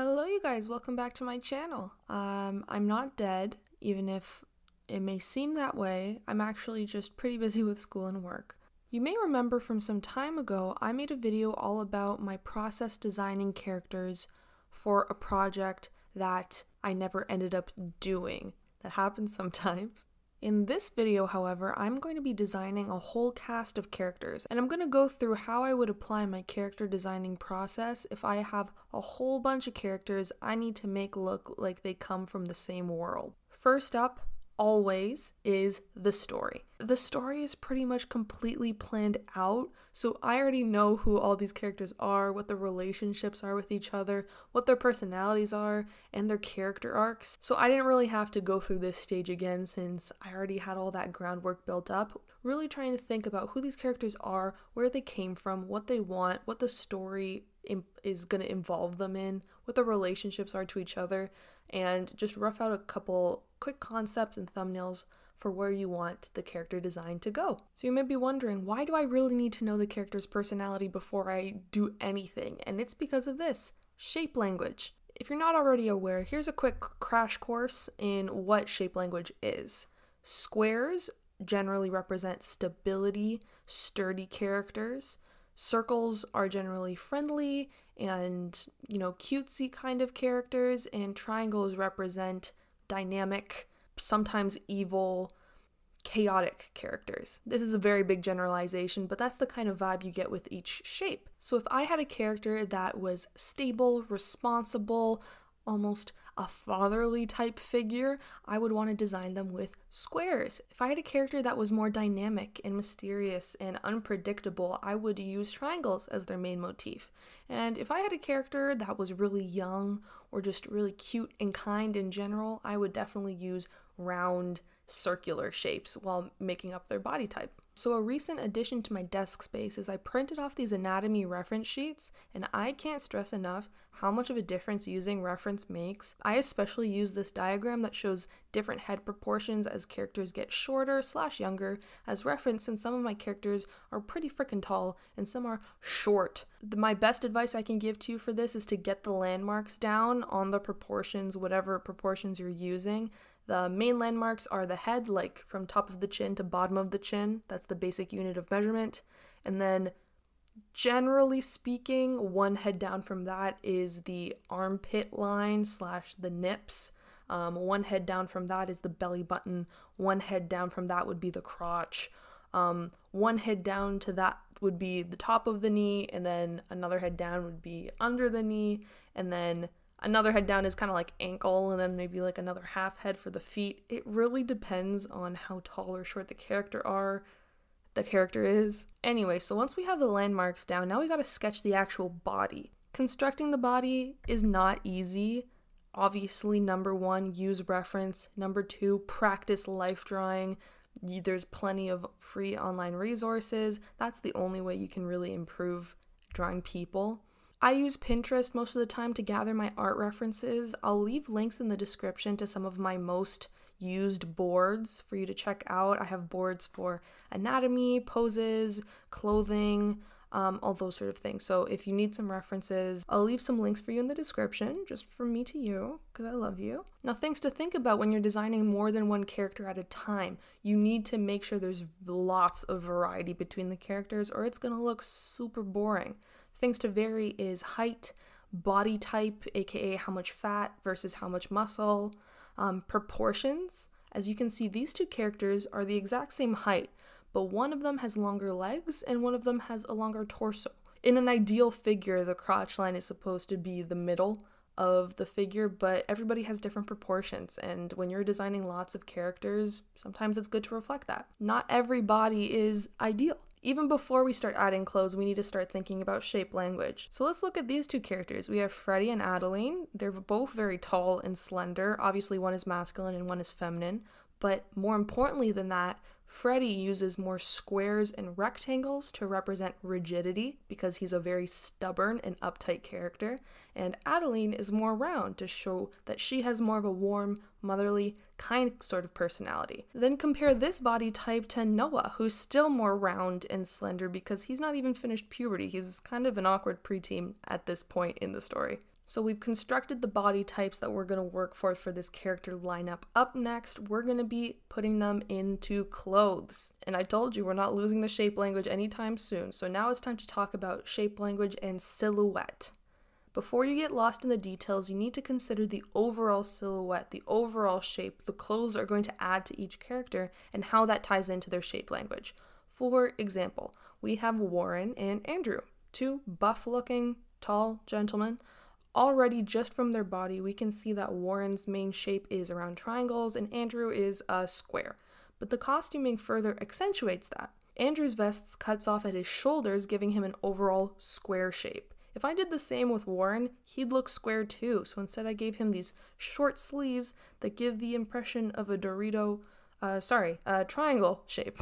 Hello you guys, welcome back to my channel. I'm not dead, even if it may seem that way. I'm actually just pretty busy with school and work. You may remember from some time ago, I made a video all about my process designing characters for a project that I never ended up doing. That happens sometimes. In this video, however, I'm going to be designing a whole cast of characters, and I'm going to go through how I would apply my character designing process if I have a whole bunch of characters I need to make look like they come from the same world. First up, always, is the story. The story is pretty much completely planned out, so I already know who all these characters are, what their relationships are with each other, what their personalities are, and their character arcs. So I didn't really have to go through this stage again since I already had all that groundwork built up. Really trying to think about who these characters are, where they came from, what they want, what the story is going to involve them in, what their relationships are to each other, and just rough out a couple quick concepts and thumbnails for where you want the character design to go. So you may be wondering, why do I really need to know the character's personality before I do anything? And it's because of this, shape language. If you're not already aware, here's a quick crash course in what shape language is. Squares generally represent stability, sturdy characters. Circles are generally friendly and, cutesy kind of characters, and triangles represent dynamic, sometimes evil, chaotic characters. This is a very big generalization, but that's the kind of vibe you get with each shape. So if I had a character that was stable, responsible, almost a fatherly type figure, I would want to design them with squares. If I had a character that was more dynamic and mysterious and unpredictable, I would use triangles as their main motif. And if I had a character that was really young or just really cute and kind in general, I would definitely use round, circular shapes while making up their body type. So a recent addition to my desk space is I printed off these anatomy reference sheets, and I can't stress enough how much of a difference using reference makes. I especially use this diagram that shows different head proportions as characters get shorter / younger as reference, since some of my characters are pretty freaking tall and some are short. My best advice I can give to you for this is to get the landmarks down on the proportions, whatever proportions you're using. The main landmarks are the head, like from top of the chin to bottom of the chin. That's the basic unit of measurement. And then, generally speaking, one head down from that is the armpit line / the nips. One head down from that is the belly button. One head down from that would be the crotch. One head down to that would be the top of the knee, and then another head down would be under the knee, and then another head down is kind of like ankle, and then maybe like another half head for the feet. It really depends on how tall or short the character is. Anyway, so once we have the landmarks down, now we gotta sketch the actual body. Constructing the body is not easy. Obviously, number one, use reference. Number two, practice life drawing. There's plenty of free online resources. That's the only way you can really improve drawing people. I use Pinterest most of the time to gather my art references. I'll leave links in the description to some of my most used boards for you to check out. I have boards for anatomy, poses, clothing, all those sort of things. So if you need some references, I'll leave some links for you in the description, just from me to you, because I love you. Now, things to think about when you're designing more than one character at a time. You need to make sure there's lots of variety between the characters, or it's going to look super boring. Things to vary is height, body type, aka how much fat versus how much muscle, proportions. As you can see, these two characters are the exact same height, but one of them has longer legs and one of them has a longer torso. In an ideal figure, the crotch line is supposed to be the middle of the figure, but everybody has different proportions, and when you're designing lots of characters, sometimes it's good to reflect that. Not every body is ideal. Even before we start adding clothes, we need to start thinking about shape language. So let's look at these two characters. We have Freddie and Adeline. They're both very tall and slender. Obviously, one is masculine and one is feminine. But more importantly than that, Freddie uses more squares and rectangles to represent rigidity because he's a very stubborn and uptight character, and Adeline is more round to show that she has more of a warm, motherly, kind sort of personality. Then compare this body type to Noah, who's still more round and slender because he's not even finished puberty. He's kind of an awkward preteen at this point in the story. So we've constructed the body types that we're going to work for this character lineup. Up next, we're going to be putting them into clothes. And I told you we're not losing the shape language anytime soon. So now it's time to talk about shape language and silhouette. Before you get lost in the details, you need to consider the overall silhouette, the overall shape the clothes are going to add to each character and how that ties into their shape language. For example, we have Warren and Andrew, two buff-looking, tall gentlemen. Already, just from their body, we can see that Warren's main shape is around triangles and Andrew is a square. But the costuming further accentuates that. Andrew's vest cuts off at his shoulders, giving him an overall square shape. If I did the same with Warren, he'd look square too, so instead I gave him these short sleeves that give the impression of a triangle shape.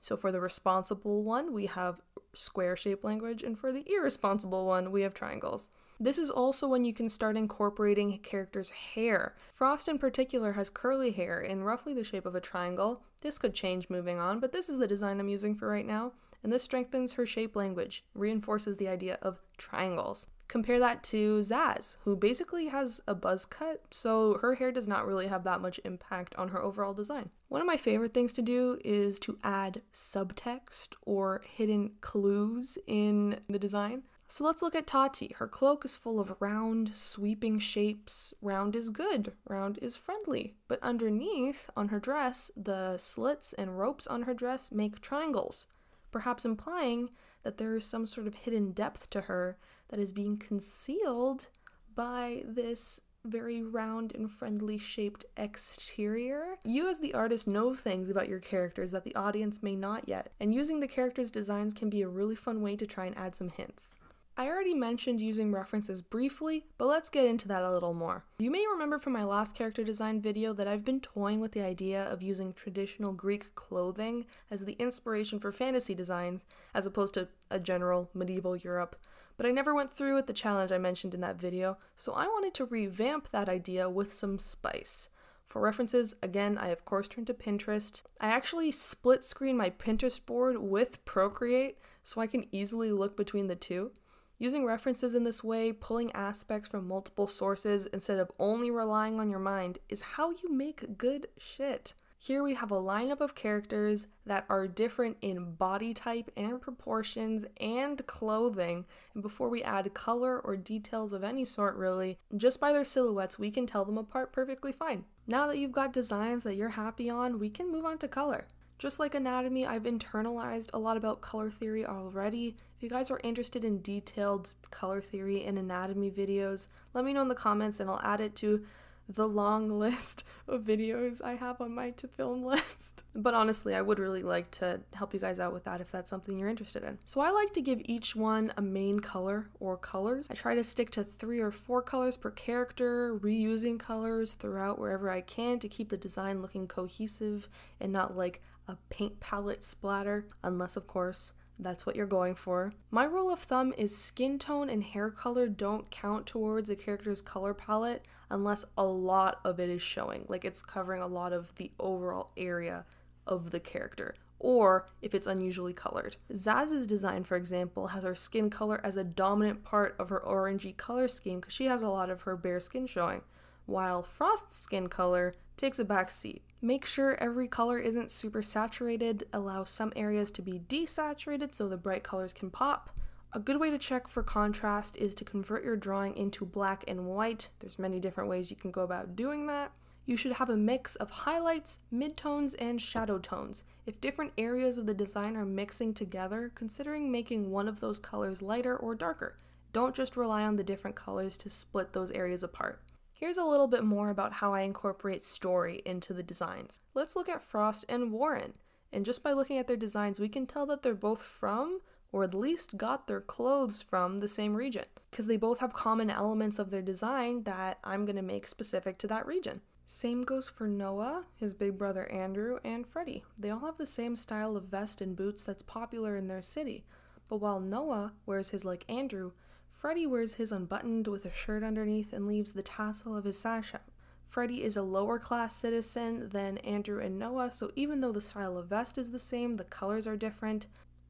So for the responsible one, we have square shape language, and for the irresponsible one, we have triangles. This is also when you can start incorporating a character's hair. Frost in particular has curly hair in roughly the shape of a triangle. This could change moving on, but this is the design I'm using for right now, and this strengthens her shape language, reinforces the idea of triangles. Compare that to Zaz, who basically has a buzz cut, so her hair does not really have that much impact on her overall design. One of my favorite things to do is to add subtext or hidden clues in the design. So let's look at Tati. Her cloak is full of round, sweeping shapes. Round is good. Round is friendly. But underneath, on her dress, the slits and ropes on her dress make triangles, perhaps implying that there is some sort of hidden depth to her that is being concealed by this very round and friendly shaped exterior. You as the artist know things about your characters that the audience may not yet, and using the characters' designs can be a really fun way to try and add some hints. I already mentioned using references briefly, but let's get into that a little more. You may remember from my last character design video that I've been toying with the idea of using traditional Greek clothing as the inspiration for fantasy designs, as opposed to a general medieval Europe, but I never went through with the challenge I mentioned in that video, so I wanted to revamp that idea with some spice. For references, again, I of course turned to Pinterest. I actually split screen my Pinterest board with Procreate so I can easily look between the two. Using references in this way, pulling aspects from multiple sources instead of only relying on your mind, is how you make good shit. Here we have a lineup of characters that are different in body type and proportions and clothing, and before we add color or details of any sort really, just by their silhouettes we can tell them apart perfectly fine. Now that you've got designs that you're happy on, we can move on to color. Just like anatomy, I've internalized a lot about color theory already. If you guys are interested in detailed color theory and anatomy videos, let me know in the comments and I'll add it to the long list of videos I have on my to film list. But honestly, I would really like to help you guys out with that if that's something you're interested in. So I like to give each one a main color or colors. I try to stick to 3 or 4 colors per character, reusing colors throughout wherever I can to keep the design looking cohesive and not like a paint palette splatter, unless of course that's what you're going for. My rule of thumb is skin tone and hair color don't count towards a character's color palette unless a lot of it is showing, like it's covering a lot of the overall area of the character, or if it's unusually colored. Zaz's design, for example, has her skin color as a dominant part of her orangey color scheme because she has a lot of her bare skin showing, while Frost's skin color takes a back seat. Make sure every color isn't super saturated, allow some areas to be desaturated so the bright colors can pop. A good way to check for contrast is to convert your drawing into black and white. There's many different ways you can go about doing that. You should have a mix of highlights, midtones, and shadow tones. If different areas of the design are mixing together, considering making one of those colors lighter or darker. Don't just rely on the different colors to split those areas apart. Here's a little bit more about how I incorporate story into the designs. Let's look at Frost and Warren, and just by looking at their designs we can tell that they're both from, or at least got their clothes from, the same region, because they both have common elements of their design that I'm going to make specific to that region. Same goes for Noah, his big brother Andrew, and Freddie. They all have the same style of vest and boots that's popular in their city, but while Noah wears his like Andrew, Freddie wears his unbuttoned with a shirt underneath and leaves the tassel of his sash out. Freddie is a lower class citizen than Andrew and Noah, so even though the style of vest is the same, the colors are different.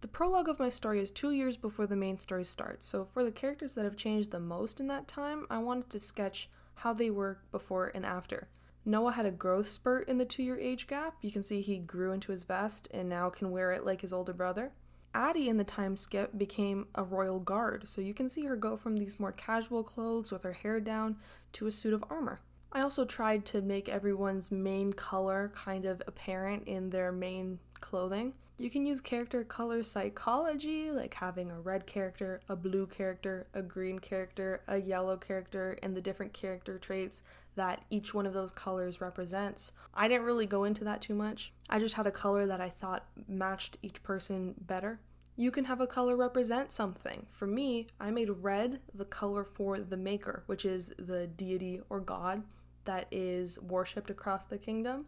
The prologue of my story is 2 years before the main story starts, so for the characters that have changed the most in that time, I wanted to sketch how they were before and after. Noah had a growth spurt in the 2-year age gap. You can see he grew into his vest and now can wear it like his older brother. Addie in the time skip became a royal guard, so you can see her go from these more casual clothes with her hair down to a suit of armor. I also tried to make everyone's main color kind of apparent in their main clothing. You can use character color psychology, like having a red character, a blue character, a green character, a yellow character, and the different character traits that each one of those colors represents. I didn't really go into that too much. I just had a color that I thought matched each person better. You can have a color represent something. For me, I made red the color for the Maker, which is the deity or god that is worshipped across the kingdom.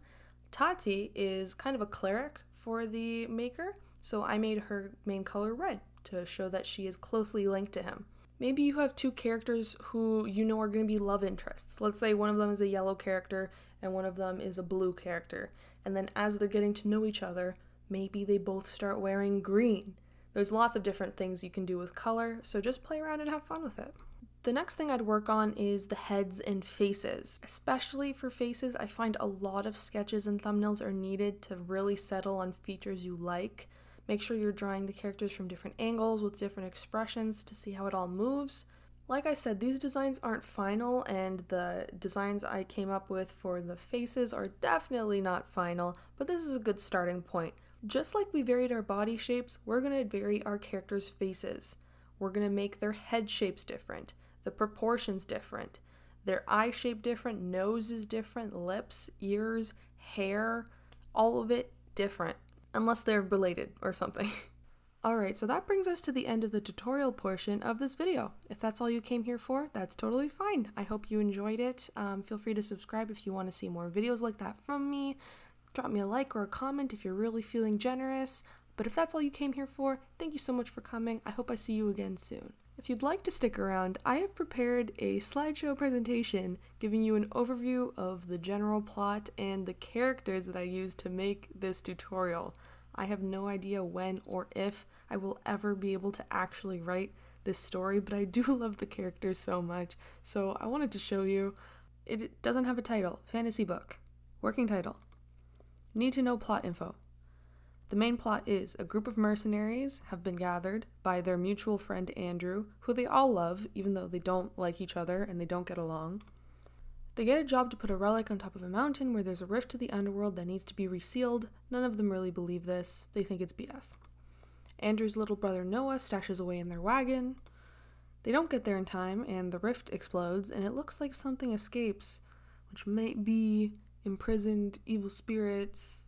Tati is kind of a cleric for the Maker, so I made her main color red to show that she is closely linked to him. Maybe you have two characters who you know are going to be love interests. Let's say one of them is a yellow character and one of them is a blue character, and then as they're getting to know each other, maybe they both start wearing green. There's lots of different things you can do with color, so just play around and have fun with it. The next thing I'd work on is the heads and faces. Especially for faces, I find a lot of sketches and thumbnails are needed to really settle on features you like. Make sure you're drawing the characters from different angles with different expressions to see how it all moves. Like I said, these designs aren't final, and the designs I came up with for the faces are definitely not final, but this is a good starting point. Just like we varied our body shapes, we're going to vary our characters' faces. We're going to make their head shapes different, the proportions different, their eye shape different, nose is different, lips, ears, hair, all of it different, unless they're related or something. Alright, so that brings us to the end of the tutorial portion of this video. If that's all you came here for, that's totally fine. I hope you enjoyed it. Feel free to subscribe if you want to see more videos like that from me. Drop me a like or a comment if you're really feeling generous. But if that's all you came here for, thank you so much for coming. I hope I see you again soon. If you'd like to stick around, I have prepared a slideshow presentation giving you an overview of the general plot and the characters that I used to make this tutorial. I have no idea when or if I will ever be able to actually write this story, but I do love the characters so much, so I wanted to show you. It doesn't have a title. Fantasy book. Working title. Need to know plot info. The main plot is a group of mercenaries have been gathered by their mutual friend Andrew, who they all love, even though they don't like each other and they don't get along. They get a job to put a relic on top of a mountain where there's a rift to the underworld that needs to be resealed. None of them really believe this. They think it's BS. Andrew's little brother Noah stashes away in their wagon. They don't get there in time, and the rift explodes, and it looks like something escapes, which might be imprisoned evil spirits,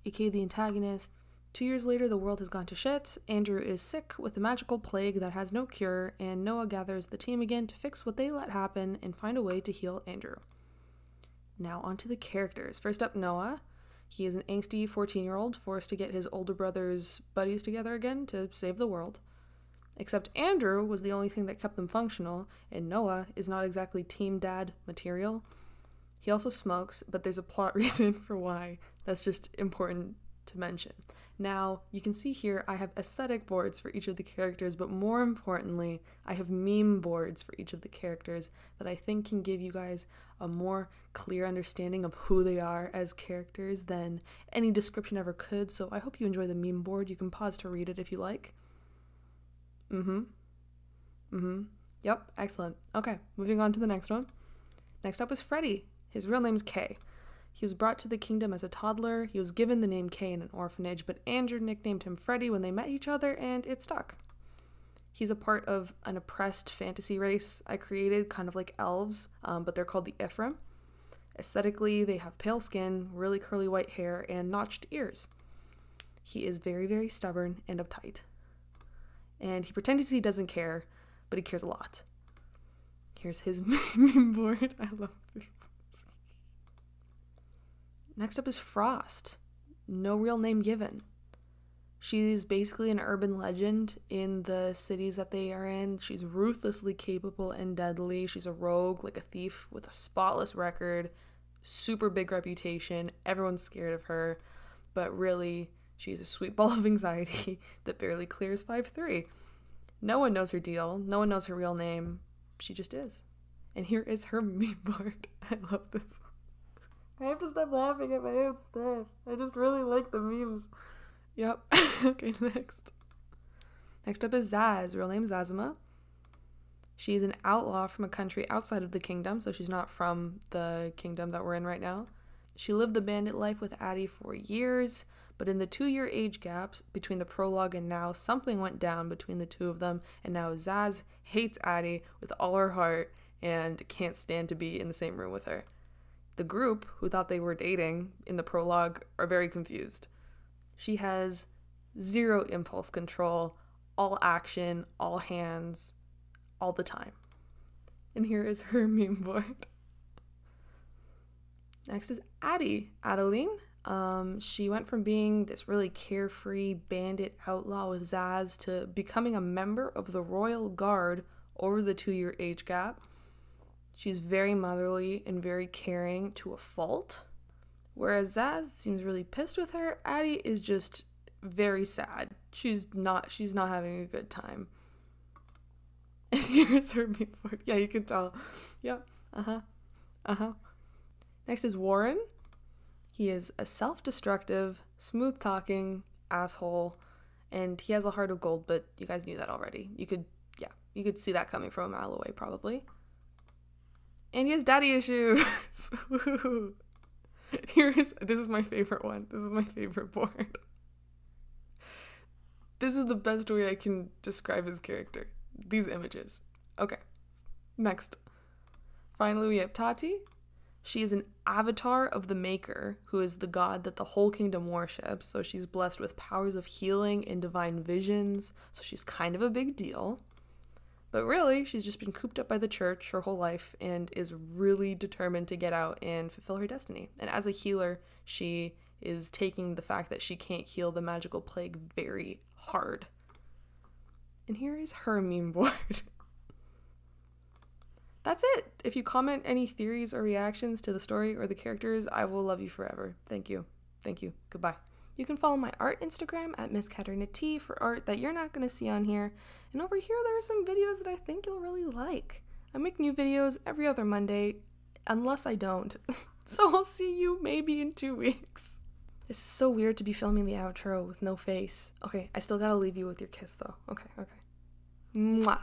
aka the antagonists. 2 years later, the world has gone to shit. Andrew is sick with a magical plague that has no cure, and Noah gathers the team again to fix what they let happen and find a way to heal Andrew. Now onto the characters. First up, Noah. He is an angsty 14-year-old forced to get his older brother's buddies together again to save the world. Except Andrew was the only thing that kept them functional, and Noah is not exactly team dad material. He also smokes, but there's a plot reason for why. That's just important to mention. Now, you can see here I have aesthetic boards for each of the characters, but more importantly, I have meme boards for each of the characters that I think can give you guys a more clear understanding of who they are as characters than any description ever could, so I hope you enjoy the meme board. You can pause to read it if you like. Yep, excellent. Okay, moving on to the next one. Next up is Freddy. His real name's Kay. He was brought to the kingdom as a toddler. He was given the name Kay in an orphanage, but Andrew nicknamed him Freddy when they met each other, and it stuck. He's a part of an oppressed fantasy race I created, kind of like elves, but they're called the Ephraim. Aesthetically, they have pale skin, really curly white hair, and notched ears. He is very, very stubborn and uptight. And he pretends he doesn't care, but he cares a lot. Here's his meme board. I love it. Next up is Frost. No real name given. She's basically an urban legend in the cities that they are in. She's ruthlessly capable and deadly. She's a rogue, like a thief, with a spotless record, super big reputation. Everyone's scared of her, but really, She's a sweet ball of anxiety that barely clears 5'3". No one knows her deal. No one knows her real name. She just is. And here is her meme board. I love this one. I have to stop laughing at my own stuff. I just really like the memes. Yep. Okay, next. Next up is Zaz. Real name Zazima. She's an outlaw from a country outside of the kingdom, so she's not from the kingdom that we're in right now. She lived the bandit life with Addie for years, but in the 2-year age gaps between the prologue and now, something went down between the two of them, and now Zaz hates Addie with all her heart and can't stand to be in the same room with her. The group, who thought they were dating in the prologue, are very confused. She has 0 impulse control, all action, all hands, all the time. And here is her meme board. Next is Addie, Adeline. She went from being this really carefree bandit outlaw with Zaz to becoming a member of the Royal Guard over the 2-year age gap. She's very motherly and very caring to a fault. Whereas Zaz seems really pissed with her, Addie is just very sad. She's not having a good time. And here's her meme board. Yeah, you can tell. Yep. Next is Warren. He is a self-destructive, smooth-talking asshole, and he has a heart of gold, but you guys knew that already. You could see that coming from a mile away, probably. And he has daddy issues. This is my favorite one. This is my favorite board. This is the best way I can describe his character. These images. Okay. Next. Finally, we have Tati. She is an avatar of the Maker, who is the god that the whole kingdom worships, so she's blessed with powers of healing and divine visions, so she's kind of a big deal. But really, she's just been cooped up by the church her whole life and is really determined to get out and fulfill her destiny. And as a healer, she is taking the fact that she can't heal the magical plague very hard. And here is her meme board. That's it. If you comment any theories or reactions to the story or the characters, I will love you forever. Thank you. Thank you. Goodbye. You can follow my art Instagram at Miss Katarina T for art that you're not going to see on here. And over here, there are some videos that I think you'll really like. I make new videos every other Monday, unless I don't. So I'll see you maybe in 2 weeks. This is so weird to be filming the outro with no face. Okay, I still gotta leave you with your kiss though. Okay. Mwah.